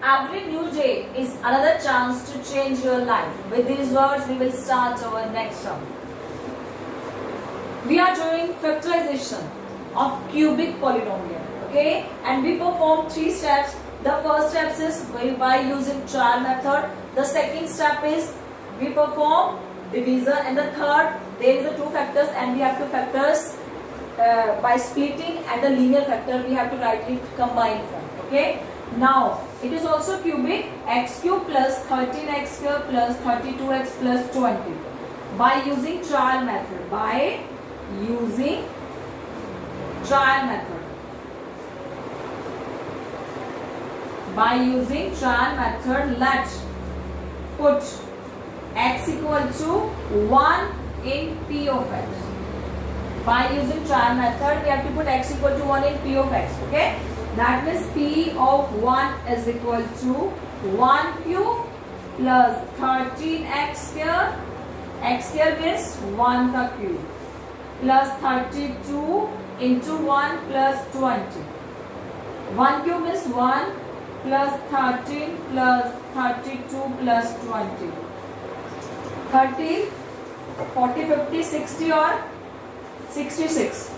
every new day is another chance to change your life. With these words, we will start our next term. We are doing factorization of cubic polynomial, okay? And we perform 3 steps. The first step is by using trial method. The second step is we perform division, and the third, there is a 2 factors and we have to factors by splitting, and the linear factor we have to write it combined form, okay? Now it is also cubic, x cube plus 13x square plus 32x plus 20 by using trial method. By using trial method. By using trial method, let's put x equal to 1 in p of x. By using trial method, we have to put x equal to 1 in p of x, okay? That means p of 1 is equal to 1 cube plus 13x square. X square means 1 ka cube plus 32 into 1 plus 20. 1 cube is 1 plus 13 plus 32 plus 20. 30, 40, 50, 60 or 66.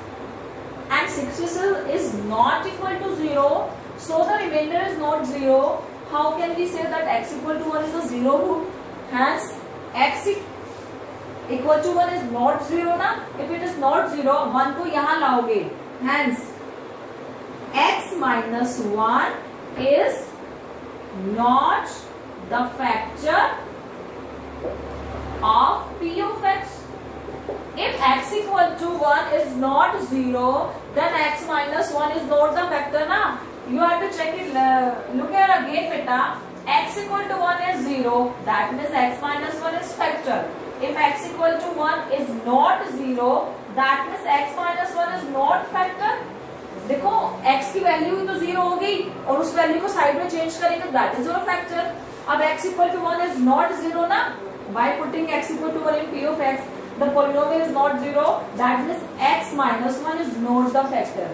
And 66 is not equal to 0. So the remainder is not 0. How can we say that x equal to 1 is a 0 root? Hence x equal to 1 is not 0 na. If it is not 0, 1 को यहाँ लाओगे. Hence x minus 1 is not the factor of p of x. If x equal to 1 is not 0, then x minus 1 is not the factor na. You have to check it. Look here again, beta. X equal to 1 is 0. That means x minus 1 is factor. If x equal to 1 is not 0, that means x minus 1 is not factor. देखो x की value तो 0 हो गई और उस value को side में change करेंगे, दैट इज योर फैक्टर. अब x equal to 1 is not 0 ना. By putting x equal to 1 in p of x, the polynomial is not 0. That means x minus 1 is not the factor.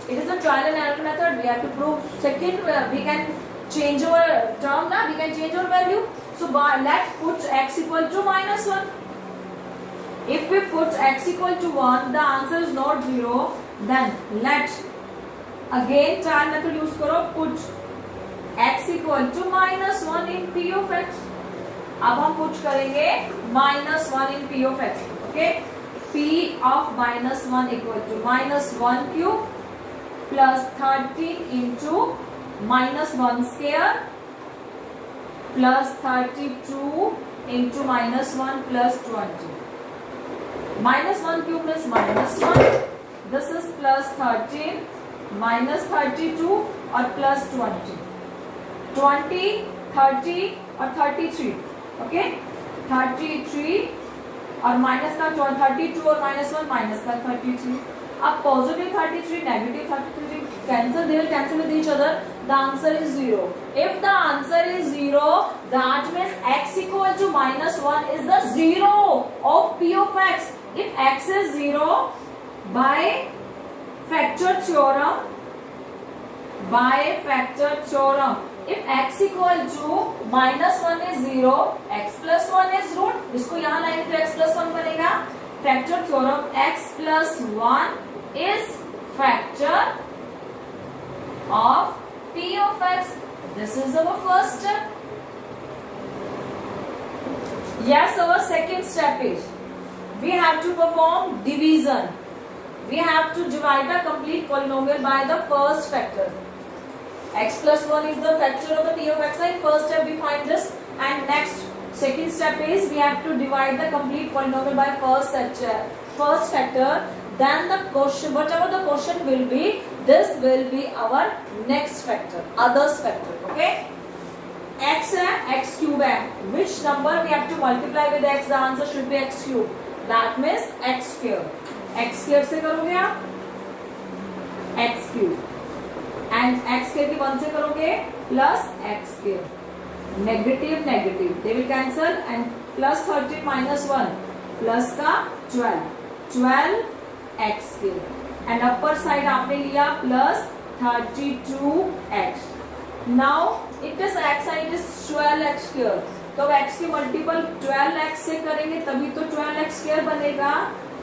It is a trial and error method. We have to prove. Second, we can change our term now. We can change our value. So let's put x equal to minus 1. If we put x equal to 1, the answer is not 0. Then let's again trial method use करो. Put x equal to minus 1 in p of x. अब हम put करेंगे minus 1 in p of x. Okay? p of minus 1 equal to minus 1 cube plus 13 into minus 1 square plus 32 into minus 1 plus 20. Minus 1 cube is minus 1. This is plus 13 minus 32 or plus 20. 20, 30 or 33. Okay? 33 और minus का 32 और minus 1 minus का 33. अब positive 33 negative 33 cancel, they will cancel with each other. The answer is 0. If the answer is 0, that means x equal to minus 1 is the 0 of p of x. If x is 0, by factor theorem, if x equal to minus 1 is 0, x plus 1 is root. इसको यहाँ लाएंगे तो x plus 1 बनेगा. Factor theorem, x plus 1 is factor of p of x. This is our first step. Yes, our second step is we have to perform division. We have to divide the complete polynomial by the first factor. X plus 1 is the factor of the p of x. In first step we find this, and next second step is we have to divide the complete polynomial by first factor. Then the quotient, whatever the quotient will be, this will be our next factor, others factor. Okay? X है, x cube है. Which number we have to multiply with x? The answer should be x cube. That means x square. X square से करोगे आप x cube. And x square की 1 से करोगे plus x square. Negative negative they will cancel, and plus 13 minus 1 plus का 12 x square, and upper side आपने लिया plus 32x. Now it is x and it is 12x square. तो अब x की multiple 12x से करेंगे तभी तो 12x स्क्वायर बनेगा,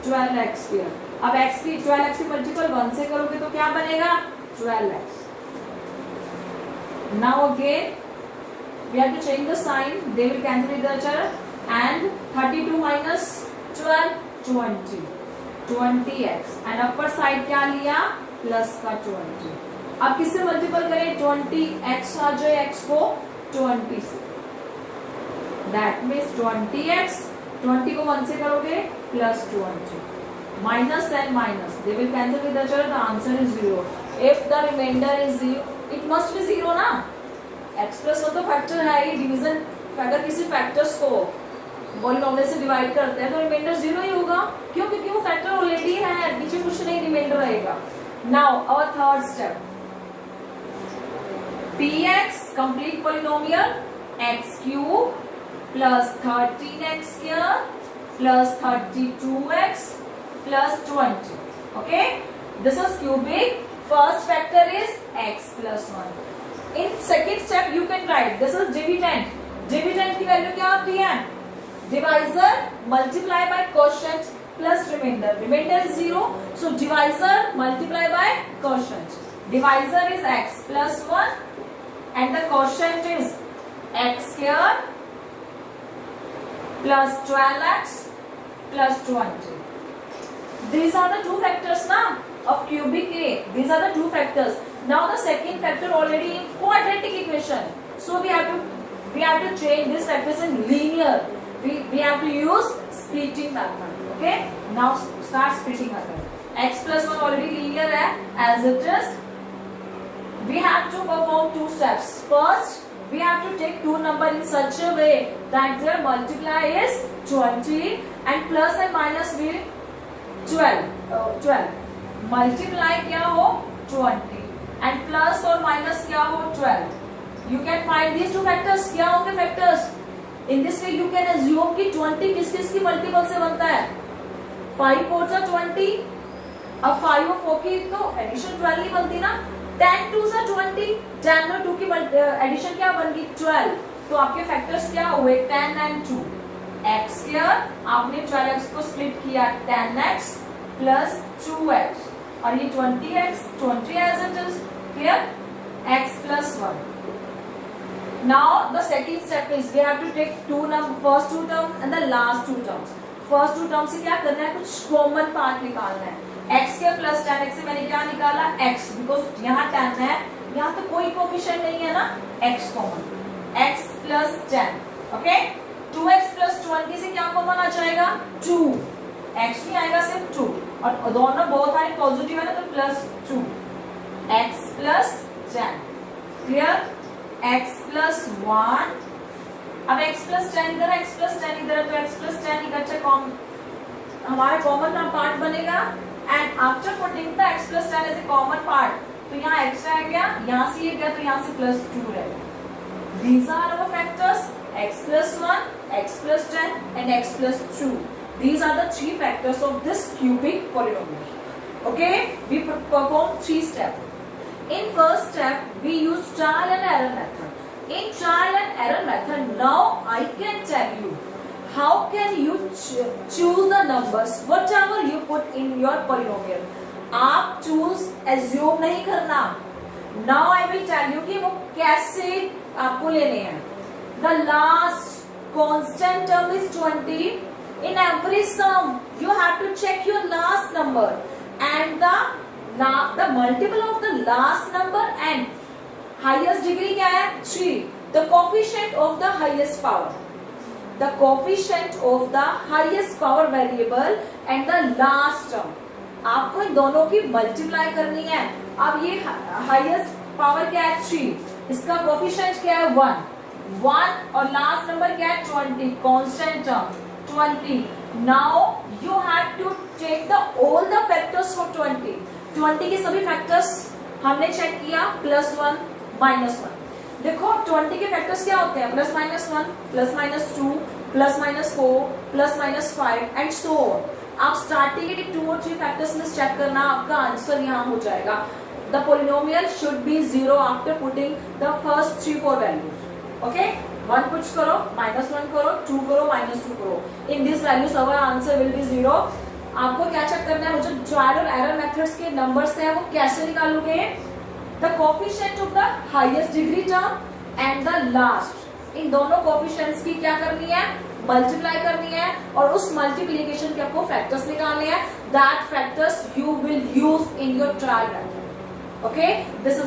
12x स्क्वायर। अब x की 12x की मल्टीपल 1 से करोगे तो क्या बनेगा, 12x। Now again we have to change the sign, they will cancel each other, and 32 minus 12 20x, and upper side क्या लिया, प्लस का 20। अब किससे मल्टीपल करें, 20x आ जाए x को 20 से, दैट मीन्स 20x, 20 को 1 से करोगे plus 20, minus and minus they will cancel with each other, the answer is 0। If the remainder is 0, it must be 0 ना, x प्लस वन तो फैक्टर है ही, डिवीजन अगर किसी फैक्टर्स को पॉलिनोमियल से डिवाइड करते हैं तो रिमाइंडर 0 ही होगा, क्यों, क्योंकि वो फैक्टर ऑलरेडी है, पीछे कुछ नहीं रिमाइंडर रहेगा। Now our third step, px complete polynomial x cube plus 13x square plus 32x plus 20, okay, this is cubic, first factor is x plus 1। In second step you can write this is dividend, dividend की value क्या होती है, divisor multiply by quotient plus remainder, remainder is 0, so divisor multiply by quotient, divisor is x plus 1 and the quotient is x square plus 12x plus 20. These are the two factors na of cubic A, these are the two factors. Now the second factor already in quadratic equation, so we have to change this factors in linear, we have to use splitting method, okay, now start splitting method, x plus 1 already linear hai as it is, we have to perform two steps. First we have to take two number in such a way that their multiply is 20 and plus and minus will 12 multiply क्या हो 20 and plus और minus क्या हो 12. You can find these two factors. क्या होंगे factors? In this way you can assume कि 20 किस किस की मल्टीपल से बनता है, 5 4 जा 20, अब 5 और 4 की तो एडिशन 12 ही बनती ना, 10 2 जा 20, 10 और 2 की एडिशन क्या बन गई 12, तो आपके फैक्टर्स क्या हुए 10 and 2, x स्क्वायर, आपने 12x को स्प्लिट किया 10x प्लस 2x और ये 20x 20 as it is, clear, x plus 1. Now the second step is we have to take first two terms and the last two terms. First two terms से क्या करना है, कुछ common part निकालना है, x के प्लस 10x से मैंने क्या निकाला x, बिकॉज यहाँ 10 है, यहाँ तो कोई कोफिशिएंट नहीं है ना, x common, x plus 10, okay, 2x plus 20 से क्या कॉमन आ जाएगा 2, x नहीं आएगा सिर्फ 2, और दोनों बहुत सारे पॉजिटिव है ना तो plus 2, x plus 10, clear, x plus 1, अब x प्लस 10 इधर है, x प्लस 10 इधर है, तो x प्लस 10 इकट्ठा हमारा कॉमन पार्ट बनेगा, and after putting the x plus 10 as a common part, तो यहाँ x रह गया, यहाँ से ये गया तो यहाँ से प्लस 2 रहेगा। These are our factors, x plus 1, x plus 10 and x plus 2. These are the three factors of this cubic polynomial. Okay, we perform three steps. In first step, we use trial and error method. In trial and error method, now I can tell you how can you choose the numbers whatever you put in your polynomial. आप choose assume नहीं करना. Now I will tell you कि वो कैसे आपको लेने हैं. The last constant term is 20. In every sum, you have to check your last number and the multiple of the last number and highest degree क्या है 3. The coefficient of the highest power. The coefficient of the highest power variable and the last term. आपको इन दोनों की multiply करनी है. अब ये highest power क्या है 3, इसका कोफिशिएंट क्या है 1 और लास्ट नंबर क्या है 20, constant term 20. Now you have to take the all the factors for 20 के सभी फैक्टर्स हमने चेक किया, +1 -1. देखो 20 के फैक्टर्स क्या होते हैं, +-1, +-2, +-4, +-5 एंड सो ऑन. आप स्टार्टिंग के 2 और 3 फैक्टर्स में चेक करना, आपका आंसर यहाँ हो जाएगा. the polynomial should be 0 after putting the first 3-4 values. Okay, 1 puts करो, -1 करो, 2 करो, -2 करो. In these values our answer will be 0. आपको क्या चेक करना है, मुझे ट्रायल और एरर मेथड्स के नंबर्स हैं वो कैसे निकालोगे? The coefficient of the highest degree term and the last, इन दोनों कोफिशिएंट्स की क्या करनी है, मल्टीप्लाई करनी है और उस मल्टीप्लीकेशन के आपको फैक्टर्स निकालने हैं. That factors you will use in your trial method. Okay, this is